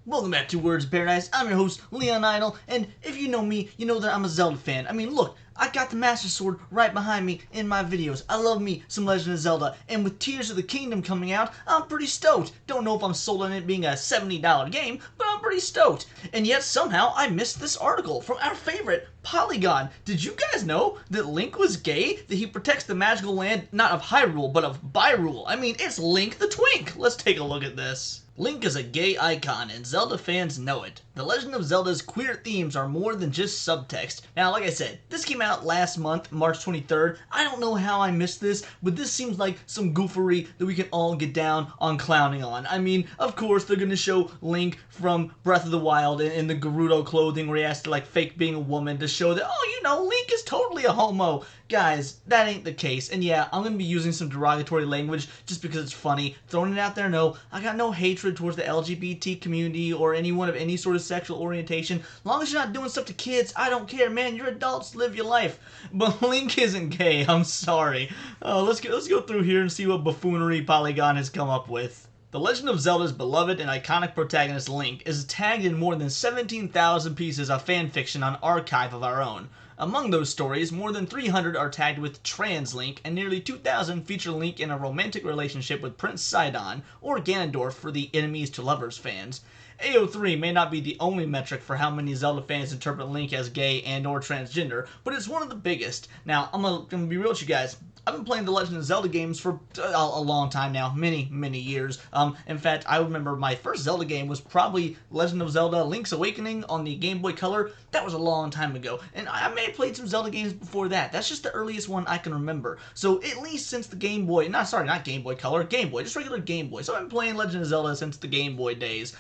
Welcome back to Words of Paradise. I'm your host, Leon Idol, and if you know me, you know that I'm a Zelda fan. I mean, look, I got the Master Sword right behind me in my videos. I love me some Legend of Zelda, and with Tears of the Kingdom coming out, I'm pretty stoked. Don't know if I'm sold on it being a $70 game, but I'm pretty stoked. And yet somehow I missed this article from our favorite, Polygon. Did you guys know that Link was gay? That he protects the magical land, not of Hyrule, but of Byrule? I mean, it's Link the Twink. Let's take a look at this. Link is a gay icon, and Zelda fans know it. The Legend of Zelda's queer themes are more than just subtext. Now, like I said, this came out last month, March 23rd. I don't know how I missed this, but this seems like some goofery that we can all get down on clowning on. I mean, of course, they're gonna show Link from Breath of the Wild in the Gerudo clothing where he has to, like, fake being a woman to show that, oh, you know, Link is totally a homo. Guys, that ain't the case. And yeah, I'm gonna be using some derogatory language just because it's funny. Throwing it out there, no. I got no hatred towards the LGBT community or anyone of any sort of sexual orientation. As long as you're not doing stuff to kids, I don't care, man. You're adults, live your life. But Link isn't gay, I'm sorry. Let's go through here and see what buffoonery Polygon has come up with. The Legend of Zelda's beloved and iconic protagonist Link is tagged in more than 17,000 pieces of fanfiction on Archive of our own. Among those stories, more than 300 are tagged with trans Link, and nearly 2,000 feature Link in a romantic relationship with Prince Sidon, or Ganondorf for the enemies to lovers fans. AO3 may not be the only metric for how many Zelda fans interpret Link as gay and or transgender, but it's one of the biggest. Now, I'm gonna be real with you guys. I've been playing the Legend of Zelda games for a long time now, many years. In fact, I remember my first Zelda game was probably Legend of Zelda Link's Awakening on the Game Boy Color. That was a long time ago, and I may have played some Zelda games before that. That's just the earliest one I can remember. So at least since the Game Boy, not Game Boy Color, Game Boy, just regular Game Boy. So I've been playing Legend of Zelda since the Game Boy days.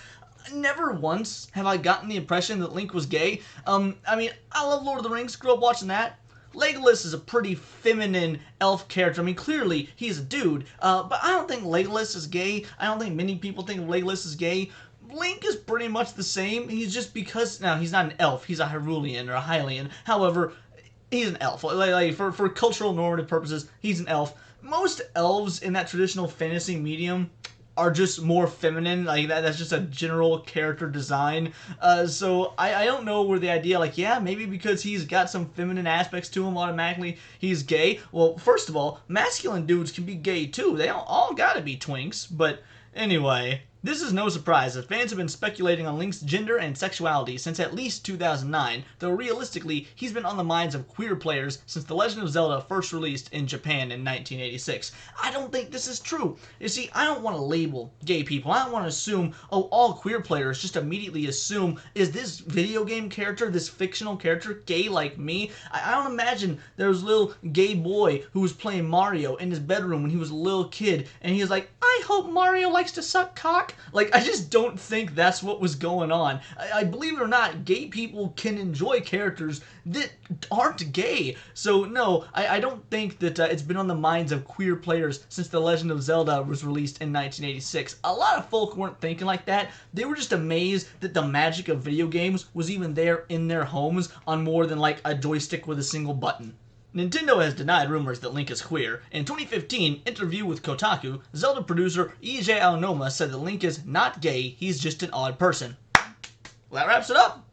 Never once have I gotten the impression that Link was gay. I mean, I love Lord of the Rings, grew up watching that. Legolas is a pretty feminine elf character. I mean, clearly, he's a dude, but I don't think Legolas is gay. I don't think many people think Legolas is gay. Link is pretty much the same. He's just because, now, he's not an elf. He's a Hyrulean or a Hylian. However, he's an elf. For cultural normative purposes, he's an elf. Most elves in that traditional fantasy medium are just more feminine, like that's just a general character design. So I don't know where the idea, like, yeah, maybe because he's got some feminine aspects to him, automatically he's gay. Well, first of all, masculine dudes can be gay too. They don't all gotta be twinks, but anyway. This is no surprise, as fans have been speculating on Link's gender and sexuality since at least 2009, though realistically, he's been on the minds of queer players since The Legend of Zelda first released in Japan in 1986. I don't think this is true. You see, I don't want to label gay people. I don't want to assume, oh, all queer players just immediately assume, is this video game character, this fictional character, gay like me? I don't imagine there was a little gay boy who was playing Mario in his bedroom when he was a little kid, and he was like, I hope Mario likes to suck cock. Like, I just don't think that's what was going on. I believe it or not, gay people can enjoy characters that aren't gay. So, no, I don't think that it's been on the minds of queer players since The Legend of Zelda was released in 1986. A lot of folk weren't thinking like that. They were just amazed that the magic of video games was even there in their homes on more than, like, a joystick with a single button. Nintendo has denied rumors that Link is queer. In 2015 interview with Kotaku, Zelda producer EJ Aonuma said that Link is not gay, he's just an odd person. Well, that wraps it up.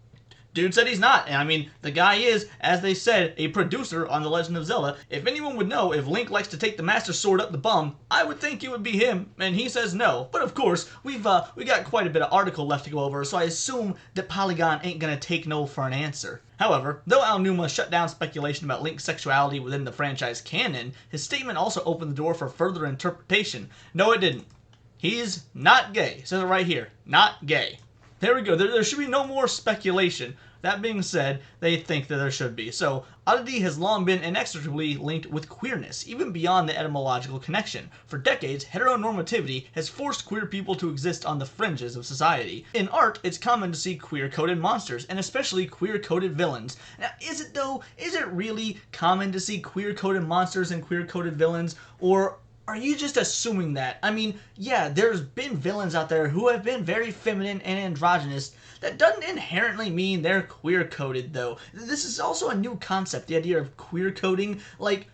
Dude said he's not, and I mean, the guy is, as they said, a producer on The Legend of Zelda. If anyone would know if Link likes to take the Master Sword up the bum, I would think it would be him, and he says no. But of course, we got quite a bit of article left to go over, so I assume that Polygon ain't gonna take no for an answer. However, though Aonuma shut down speculation about Link's sexuality within the franchise canon, his statement also opened the door for further interpretation. No, it didn't. He's not gay. It says it right here. Not gay. There we go. There should be no more speculation. That being said, they think that there should be. So, oddity has long been inextricably linked with queerness, even beyond the etymological connection. For decades, heteronormativity has forced queer people to exist on the fringes of society. In art, it's common to see queer-coded monsters, and especially queer-coded villains. Now, is it though? Is it really common to see queer-coded monsters and queer-coded villains? Or are you just assuming that? I mean, yeah, there's been villains out there who have been very feminine and androgynous. That doesn't inherently mean they're queer-coded, though. This is also a new concept, the idea of queer-coding. Like,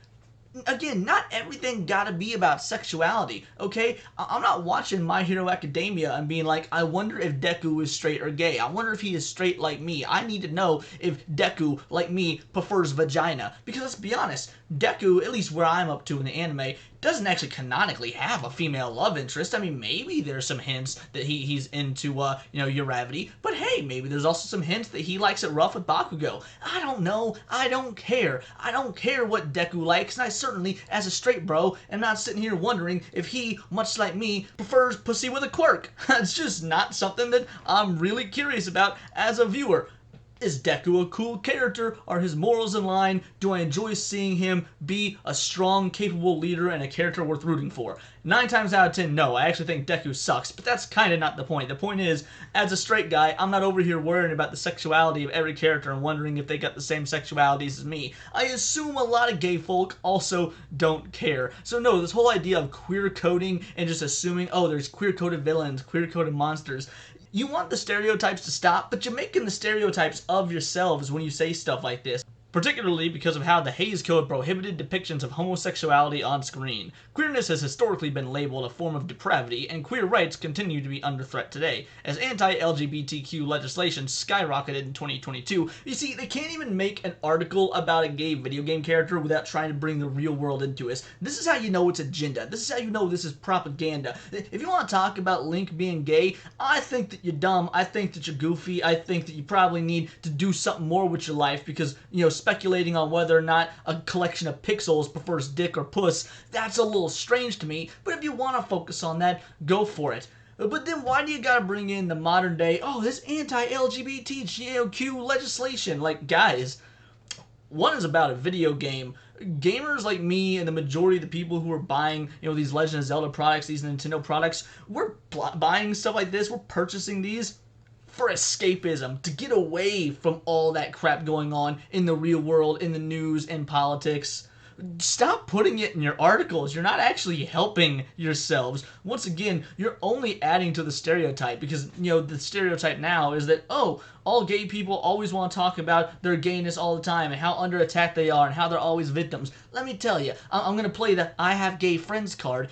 again, not everything gotta be about sexuality, okay? I'm not watching My Hero Academia and being like, I wonder if Deku is straight or gay. I wonder if he is straight like me. I need to know if Deku, like me, prefers vagina. Because let's be honest, Deku, at least where I'm up to in the anime, doesn't actually canonically have a female love interest. I mean, maybe there's some hints that he's into, Uravity, but hey, maybe there's also some hints that he likes it rough with Bakugo. I don't know. I don't care. I don't care what Deku likes, and I certainly, as a straight bro, am not sitting here wondering if he, much like me, prefers pussy with a quirk. It's just not something that I'm really curious about as a viewer. Is Deku a cool character? Are his morals in line? Do I enjoy seeing him be a strong, capable leader and a character worth rooting for? 9 times out of 10, no. I actually think Deku sucks, but that's kind of not the point. The point is, as a straight guy, I'm not over here worrying about the sexuality of every character and wondering if they got the same sexualities as me. I assume a lot of gay folk also don't care. So no, this whole idea of queer coding and just assuming, oh, there's queer coded villains, queer coded monsters. You want the stereotypes to stop, but you're making the stereotypes of yourselves when you say stuff like this. Particularly because of how the Hays Code prohibited depictions of homosexuality on screen. Queerness has historically been labeled a form of depravity, and queer rights continue to be under threat today, as anti-LGBTQ legislation skyrocketed in 2022. You see, they can't even make an article about a gay video game character without trying to bring the real world into it. This is how you know it's agenda. This is how you know this is propaganda. If you want to talk about Link being gay, I think that you're dumb, I think that you're goofy, I think that you probably need to do something more with your life because, speculating on whether or not a collection of pixels prefers dick or puss, that's a little strange to me, but if you want to focus on that, go for it. But then why do you gotta bring in the modern day, this anti-LGBTQ legislation? Like, guys, one is about a video game. Gamers like me and the majority of the people who are buying, these Legend of Zelda products, these Nintendo products, we're buying stuff like this, we're purchasing these for escapism, to get away from all that crap going on in the real world, in the news, in politics. Stop putting it in your articles. You're not actually helping yourselves. Once again, you're only adding to the stereotype because, the stereotype now is that, all gay people always want to talk about their gayness all the time and how under attack they are and how they're always victims. Let me tell you, I'm going to play the I have gay friends card,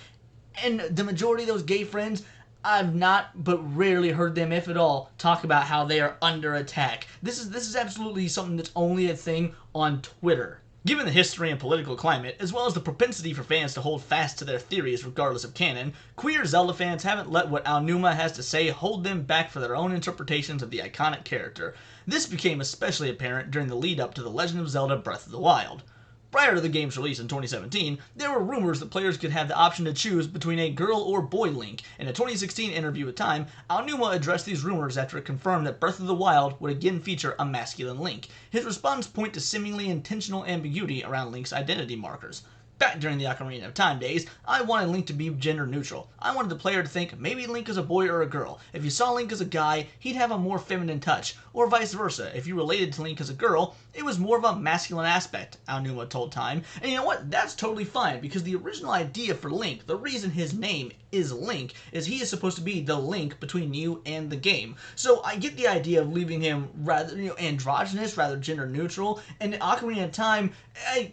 and the majority of those gay friends, I've not, but rarely heard them, if at all, talk about how they are under attack. This is absolutely something that's only a thing on Twitter. Given the history and political climate, as well as the propensity for fans to hold fast to their theories regardless of canon, queer Zelda fans haven't let what Aonuma has to say hold them back for their own interpretations of the iconic character. This became especially apparent during the lead-up to The Legend of Zelda Breath of the Wild. Prior to the game's release in 2017, there were rumors that players could have the option to choose between a girl or boy Link. In a 2016 interview with Time, Aonuma addressed these rumors after it confirmed that Breath of the Wild would again feature a masculine Link. His response point to seemingly intentional ambiguity around Link's identity markers. Back during the Ocarina of Time days, I wanted Link to be gender neutral. I wanted the player to think maybe Link is a boy or a girl. If you saw Link as a guy, he'd have a more feminine touch, or vice versa. If you related to Link as a girl, it was more of a masculine aspect, Aonuma told Time. And you know what? That's totally fine, because the original idea for Link, the reason his name is Link, is he is supposed to be the link between you and the game. So I get the idea of leaving him rather, androgynous, rather gender neutral, and Ocarina of Time,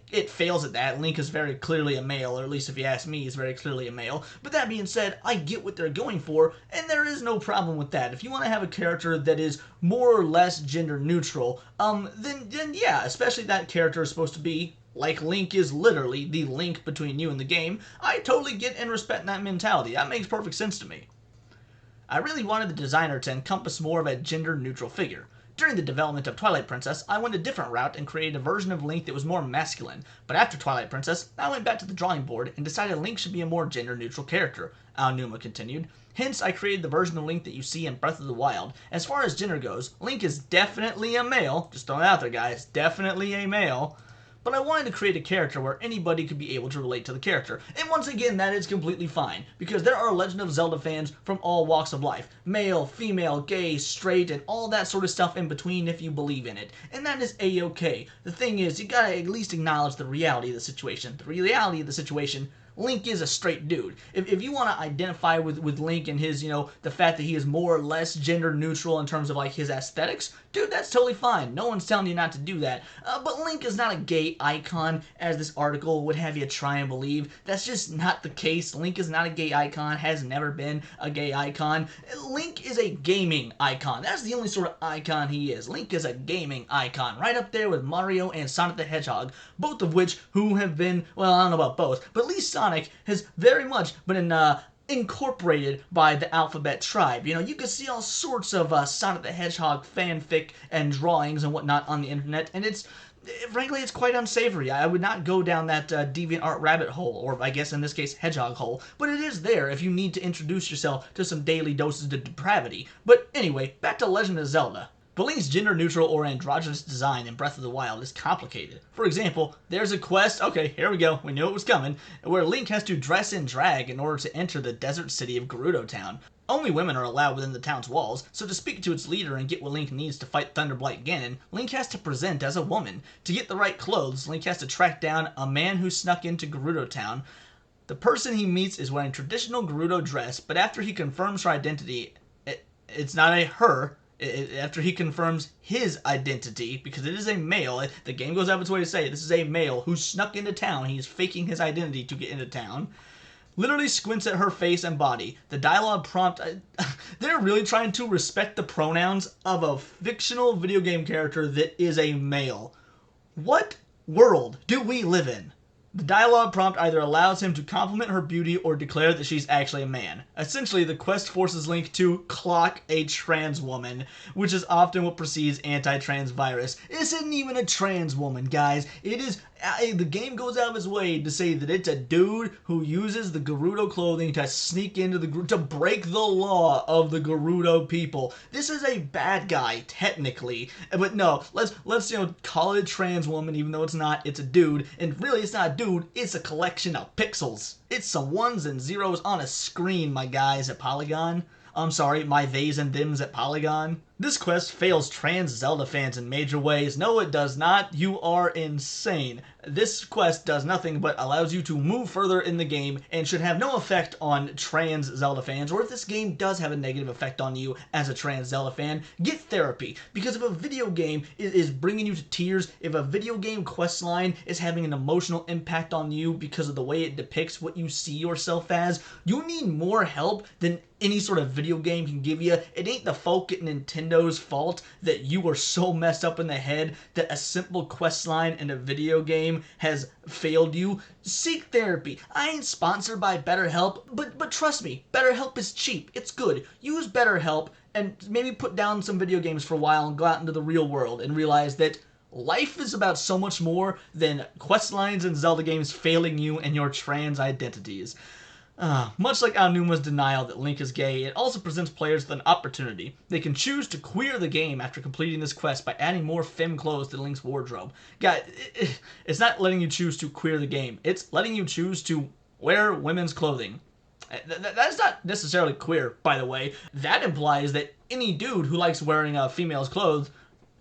it fails at that. Link is very clearly a male, or at least if you ask me, he's very clearly a male. But that being said, I get what they're going for, and there is no problem with that. If you want to have a character that is more or less gender neutral, then yeah, especially that character is supposed to be, like Link is literally the link between you and the game, I totally get and respect that mentality. That makes perfect sense to me. I really wanted the designer to encompass more of a gender-neutral figure. During the development of Twilight Princess, I went a different route and created a version of Link that was more masculine, but after Twilight Princess, I went back to the drawing board and decided Link should be a more gender-neutral character, Aonuma continued. Hence, I created the version of Link that you see in Breath of the Wild. As far as gender goes, Link is definitely a male, just throwing it out there guys, definitely a male. But I wanted to create a character where anybody could be able to relate to the character. And once again, that is completely fine, because there are Legend of Zelda fans from all walks of life. Male, female, gay, straight, and all that sort of stuff in between if you believe in it. And that is a-okay. The thing is, you gotta at least acknowledge the reality of the situation. The reality of the situation, Link is a straight dude. If you want to identify with Link and his, the fact that he is more or less gender neutral in terms of like his aesthetics, dude, that's totally fine. No one's telling you not to do that. But Link is not a gay icon, as this article would have you try and believe. That's just not the case. Link is not a gay icon, has never been a gay icon. Link is a gaming icon. That's the only sort of icon he is. Link is a gaming icon, right up there with Mario and Sonic the Hedgehog, both of which who have been, well, I don't know about both, but at least Sonic has very much been incorporated by the alphabet tribe. You can see all sorts of Sonic the Hedgehog fanfic and drawings and whatnot on the internet, and frankly, it's quite unsavory. I would not go down that DeviantArt rabbit hole, or I guess in this case, hedgehog hole, but it is there if you need to introduce yourself to some daily doses of depravity. But anyway, back to Legend of Zelda. But Link's gender-neutral or androgynous design in Breath of the Wild is complicated. For example, there's a quest, okay, here we go, we knew it was coming, where Link has to dress in drag in order to enter the desert city of Gerudo Town. Only women are allowed within the town's walls, so to speak to its leader and get what Link needs to fight Thunderblight Ganon, Link has to present as a woman. To get the right clothes, Link has to track down a man who snuck into Gerudo Town. The person he meets is wearing traditional Gerudo dress, but after he confirms her identity, it's not a her, after he confirms his identity, because it is a male, the game goes out of its way to say this is a male who snuck into town, he's faking his identity to get into town, literally squints at her face and body. The dialogue prompt, they're really trying to respect the pronouns of a fictional video game character that is a male. What world do we live in? The dialogue prompt either allows him to compliment her beauty or declare that she's actually a man. Essentially, the quest forces Link to clock a trans woman, which is often what precedes anti-trans virus. This isn't even a trans woman, guys. It is, the game goes out of its way to say that it's a dude who uses the Gerudo clothing to sneak into to break the law of the Gerudo people. This is a bad guy, technically. But no, let's call it a trans woman, even though it's not. It's a dude, and really it's not a dude, it's a collection of pixels. It's some ones and zeros on a screen, my guys at Polygon. I'm sorry, my theys and thems at Polygon. This quest fails trans Zelda fans in major ways. No, it does not. You are insane. This quest does nothing but allows you to move further in the game and should have no effect on trans Zelda fans, or if this game does have a negative effect on you as a trans Zelda fan, get therapy. Because if a video game is bringing you to tears, if a video game quest line is having an emotional impact on you because of the way it depicts what you see yourself as, you need more help than any sort of video game can give you. It ain't the folk at Nintendo's fault that you were so messed up in the head that a simple quest line in a video game has failed you. Seek therapy. I ain't sponsored by BetterHelp, but trust me, BetterHelp is cheap. It's good. Use BetterHelp and maybe put down some video games for a while and go out into the real world and realize that life is about so much more than quest lines and Zelda games failing you and your trans identities. Much like Aonuma's denial that Link is gay, it also presents players with an opportunity. They can choose to queer the game after completing this quest by adding more femme clothes to Link's wardrobe. Guys, it's not letting you choose to queer the game. It's letting you choose to wear women's clothing. That's not necessarily queer, by the way. That implies that any dude who likes wearing female's clothes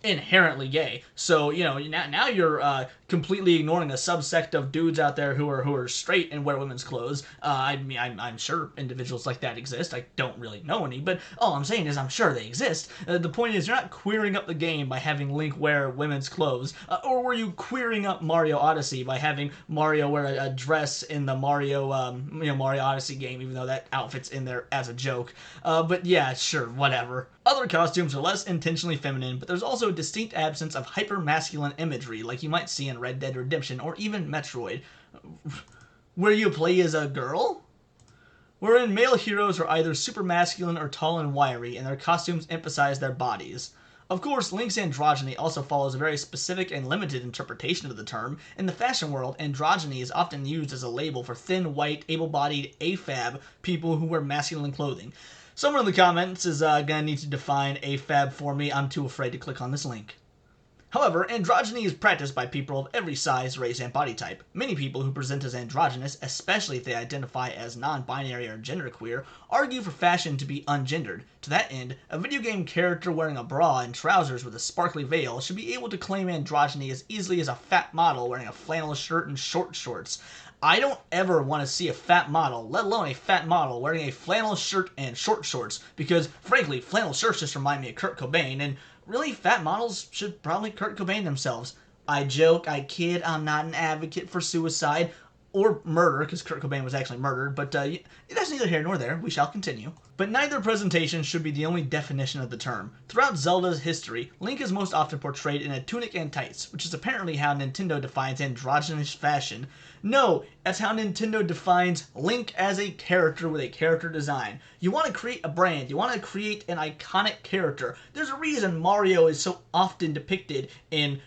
inherently gay. So, now you're completely ignoring a subsect of dudes out there who are straight and wear women's clothes. I'm sure individuals like that exist. I don't really know any, but all I'm saying is I'm sure they exist. The point is, you're not queering up the game by having Link wear women's clothes. Or were you queering up Mario Odyssey by having Mario wear a dress in the Mario Odyssey game, even though that outfit's in there as a joke. But yeah, sure, whatever. Other costumes are less intentionally feminine, but there's also a distinct absence of hyper-masculine imagery like you might see in Red Dead Redemption or even Metroid, where you play as a girl? Wherein male heroes are either super masculine or tall and wiry, and their costumes emphasize their bodies. Of course, Link's androgyny also follows a very specific and limited interpretation of the term. In the fashion world, androgyny is often used as a label for thin, white, able-bodied, AFAB people who wear masculine clothing. Someone in the comments is gonna need to define AFAB for me. I'm too afraid to click on this link. However, androgyny is practiced by people of every size, race, and body type. Many people who present as androgynous, especially if they identify as non-binary or genderqueer, argue for fashion to be ungendered. To that end, a video game character wearing a bra and trousers with a sparkly veil should be able to claim androgyny as easily as a fat model wearing a flannel shirt and short shorts. I don't ever want to see a fat model, let alone a fat model, wearing a flannel shirt and short shorts, because frankly, flannel shirts just remind me of Kurt Cobain, and really, fat models should probably Kurt Cobain themselves. I joke, I kid, I'm not an advocate for suicide or murder, because Kurt Cobain was actually murdered, but that's neither here nor there. We shall continue. But neither presentation should be the only definition of the term. Throughout Zelda's history, Link is most often portrayed in a tunic and tights, which is apparently how Nintendo defines androgynous fashion. No, that's how Nintendo defines Link as a character with a character design. You want to create a brand, you want to create an iconic character. There's a reason Mario is so often depicted in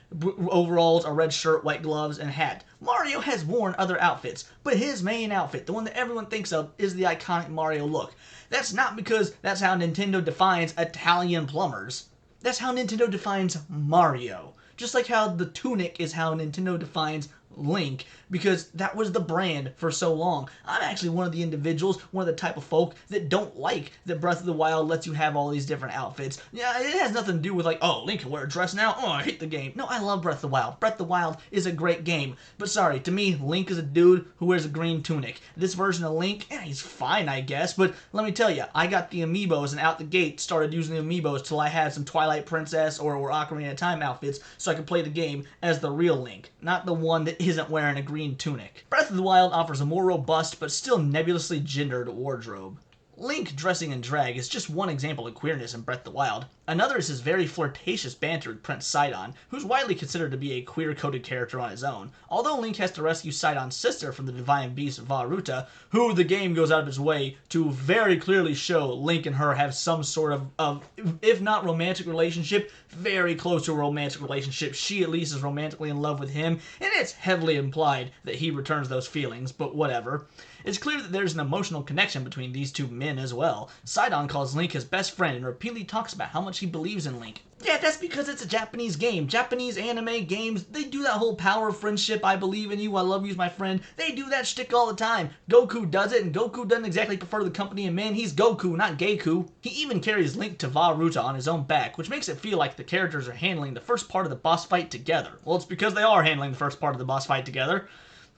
overalls, a red shirt, white gloves, and hat. Mario has worn other outfits, but his main outfit, the one that everyone thinks of, is the iconic Mario look. That's not because that's how Nintendo defines Italian plumbers. That's how Nintendo defines Mario. Just like how the tunic is how Nintendo defines Link, because that was the brand for so long. I'm actually one of the individuals, one of the type of folk that don't like that Breath of the Wild lets you have all these different outfits. Yeah, it has nothing to do with like, oh, Link can wear a dress now, oh, I hate the game. No, I love Breath of the Wild. Breath of the Wild is a great game. But sorry, to me, Link is a dude who wears a green tunic. This version of Link, he's fine, I guess, but let me tell you, I got the amiibos and out the gate started using the amiibos till I had some Twilight Princess or Ocarina of Time outfits so I could play the game as the real Link, not the one that isn't wearing a green tunic. Breath of the Wild offers a more robust but still nebulously gendered wardrobe. Link dressing in drag is just one example of queerness in Breath of the Wild. Another is his very flirtatious banter with Prince Sidon, who's widely considered to be a queer-coded character on his own. Although Link has to rescue Sidon's sister from the divine beast Vah Ruta, who the game goes out of its way to very clearly show Link and her have some sort of if not romantic relationship, very close to a romantic relationship. She at least is romantically in love with him, and it's heavily implied that he returns those feelings, but whatever. It's clear that there's an emotional connection between these two men as well. Sidon calls Link his best friend and repeatedly talks about how much he believes in Link. Yeah, that's because it's a Japanese game. Japanese anime games, they do that whole power of friendship, I believe in you, I love you as my friend. They do that shtick all the time. Goku does it, and Goku doesn't exactly prefer the company of men. He's Goku, not Geiku. He even carries Link to Vah Ruta on his own back, which makes it feel like the characters are handling the first part of the boss fight together. Well, it's because they are handling the first part of the boss fight together.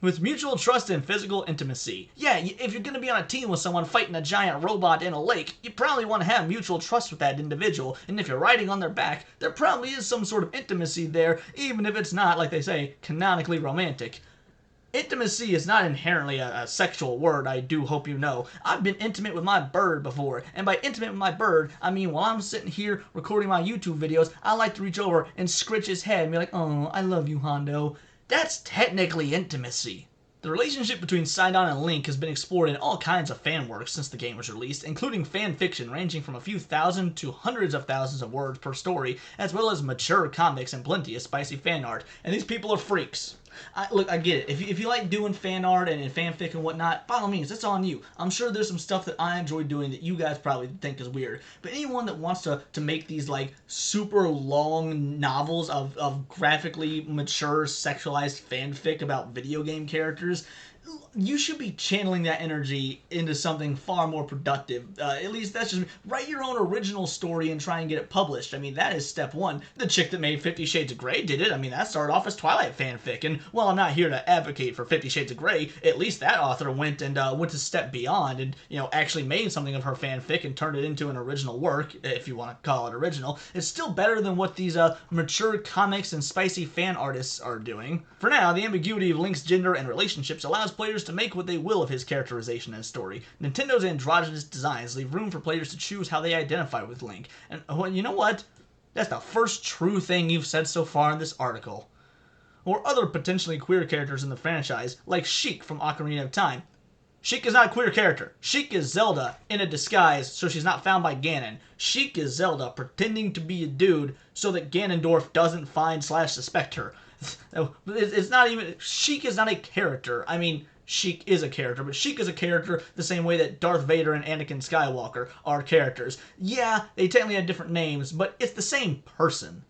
With mutual trust and physical intimacy. Yeah, if you're going to be on a team with someone fighting a giant robot in a lake, you probably want to have mutual trust with that individual, and if you're riding on their back, there probably is some sort of intimacy there, even if it's not, like they say, canonically romantic. Intimacy is not inherently a sexual word, I do hope you know. I've been intimate with my bird before, and by intimate with my bird, I mean while I'm sitting here recording my YouTube videos, I like to reach over and scritch his head and be like, oh, I love you, Hondo. That's technically intimacy. The relationship between Sidon and Link has been explored in all kinds of fan works since the game was released, including fan fiction ranging from a few thousand to hundreds of thousands of words per story, as well as mature comics and plenty of spicy fan art. And these people are freaks. Look, I get it. If you like doing fan art and fanfic and whatnot, by all means, it's on you. I'm sure there's some stuff that I enjoy doing that you guys probably think is weird. But anyone that wants to make these like super long novels of graphically mature sexualized fanfic about video game characters, you should be channeling that energy into something far more productive. At least that's just write your own original story and try and get it published. I mean, that is step one. The chick that made 50 Shades of Grey did it. I mean, that started off as Twilight fanfic. And while I'm not here to advocate for 50 Shades of Grey, at least that author went a step beyond and, you know, actually made something of her fanfic and turned it into an original work, if you want to call it original. It's still better than what these mature comics and spicy fan artists are doing. For now, the ambiguity of Link's gender and relationships allows players to make what they will of his characterization and story. Nintendo's androgynous designs leave room for players to choose how they identify with Link. And well, you know what? That's the first true thing you've said so far in this article. Or other potentially queer characters in the franchise, like Sheik from Ocarina of Time. Sheik is not a queer character. Sheik is Zelda in a disguise so she's not found by Ganon. Sheik is Zelda pretending to be a dude so that Ganondorf doesn't find/suspect her. It's not even... Sheik is not a character. I mean, Sheik is a character, but Sheik is a character the same way that Darth Vader and Anakin Skywalker are characters. Yeah, they technically have different names, but it's the same person.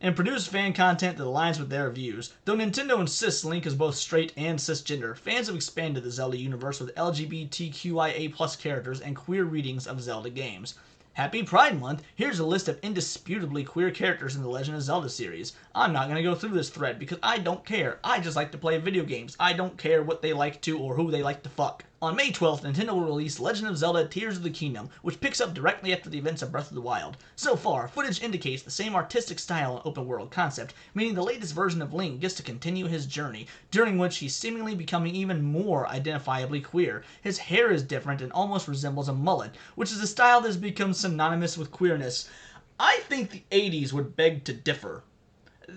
And produce fan content that aligns with their views. Though Nintendo insists Link is both straight and cisgender, fans have expanded the Zelda universe with LGBTQIA+ characters and queer readings of Zelda games. Happy Pride Month! Here's a list of indisputably queer characters in the Legend of Zelda series. I'm not going to go through this thread because I don't care. I just like to play video games. I don't care what they like to or who they like to fuck. On May 12th, Nintendo will release Legend of Zelda Tears of the Kingdom, which picks up directly after the events of Breath of the Wild. So far, footage indicates the same artistic style and open-world concept, meaning the latest version of Link gets to continue his journey, during which he's seemingly becoming even more identifiably queer. His hair is different and almost resembles a mullet, which is a style that has become synonymous with queerness. I think the 80s would beg to differ.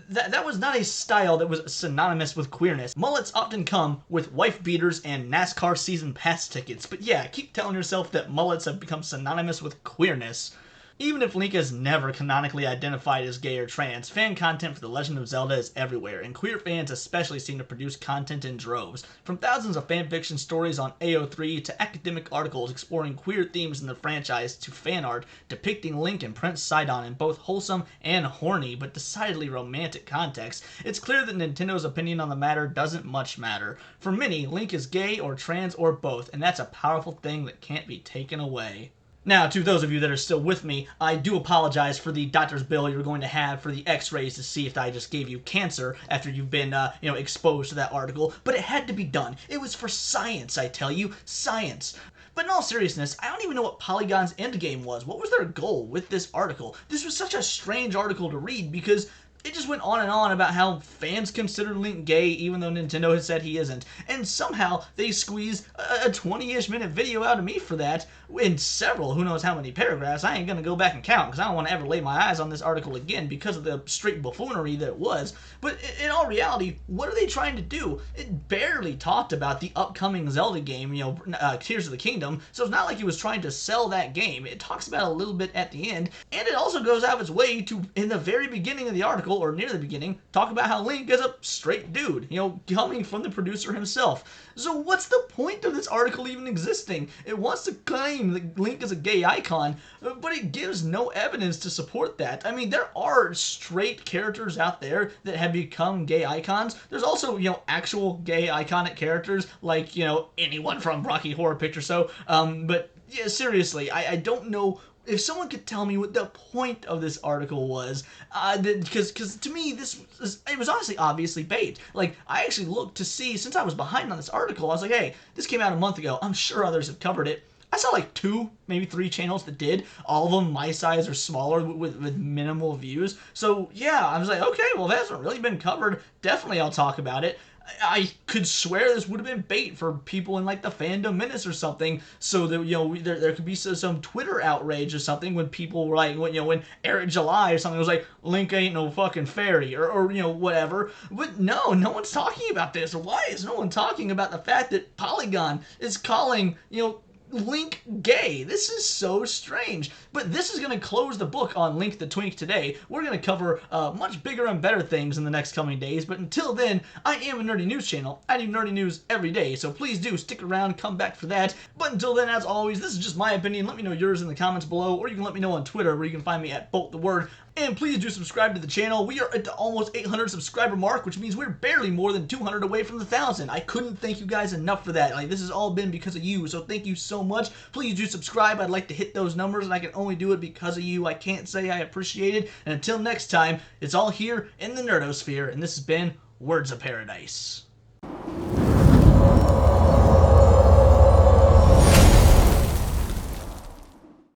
That was not a style that was synonymous with queerness. Mullets often come with wife beaters and NASCAR season pass tickets, but yeah, keep telling yourself that mullets have become synonymous with queerness. Even if Link is never canonically identified as gay or trans, fan content for The Legend of Zelda is everywhere, and queer fans especially seem to produce content in droves. From thousands of fanfiction stories on AO3 to academic articles exploring queer themes in the franchise to fan art depicting Link and Prince Sidon in both wholesome and horny but decidedly romantic contexts, it's clear that Nintendo's opinion on the matter doesn't much matter. For many, Link is gay or trans or both, and that's a powerful thing that can't be taken away. Now, to those of you that are still with me, I do apologize for the doctor's bill you're going to have for the x-rays to see if I just gave you cancer after you've been, exposed to that article, but it had to be done. It was for science, I tell you. Science. But in all seriousness, I don't even know what Polygon's endgame was. What was their goal with this article? This was such a strange article to read because it just went on and on about how fans consider Link gay even though Nintendo has said he isn't. And somehow they squeezed a 20-ish minute video out of me for that in several, who knows how many paragraphs. I ain't gonna go back and count because I don't want to ever lay my eyes on this article again because of the straight buffoonery that it was. But in all reality, what are they trying to do? It barely talked about the upcoming Zelda game, Tears of the Kingdom, so it's not like he was trying to sell that game. It talks about it a little bit at the end, and it also goes out of its way to, in the very beginning of the article, or near the beginning, talk about how Link is a straight dude, coming from the producer himself. So what's the point of this article even existing? It wants to claim that Link is a gay icon, but it gives no evidence to support that. I mean, there are straight characters out there that have become gay icons. There's also, actual gay iconic characters, like, anyone from Rocky Horror Picture Show. But yeah, seriously, I don't know. If someone could tell me what the point of this article was, because to me, it was honestly obviously bait. Like, I actually looked to see, since I was behind on this article, I was like, hey, this came out a month ago. I'm sure others have covered it. I saw like 2, maybe 3 channels that did. All of them my size or smaller with minimal views. So yeah, I was like, okay, well, that hasn't really been covered. Definitely I'll talk about it. I could swear this would have been bait for people in like the Fandom Menace or something, so that there could be some Twitter outrage or something when people were like, when Eric July or something was like, Link ain't no fucking fairy or whatever. But no one's talking about this. Why is no one talking about the fact that Polygon is calling Link gay? This is so strange. But this is going to close the book on Link the Twink today. We're going to cover much bigger and better things in the next coming days, but until then, I am a nerdy news channel. I do nerdy news every day, so please do stick around, come back for that. But until then, as always, this is just my opinion. Let me know yours in the comments below, or you can let me know on Twitter, where you can find me at BoltTheWord. And please do subscribe to the channel. We are at the almost 800 subscriber mark, which means we're barely more than 200 away from the 1,000. I couldn't thank you guys enough for that. Like, this has all been because of you, so thank you so much. Please do subscribe. I'd like to hit those numbers, and I can only do it because of you. I can't say I appreciate it. And until next time, it's all here in the Nerdosphere, and this has been Words of Paradise.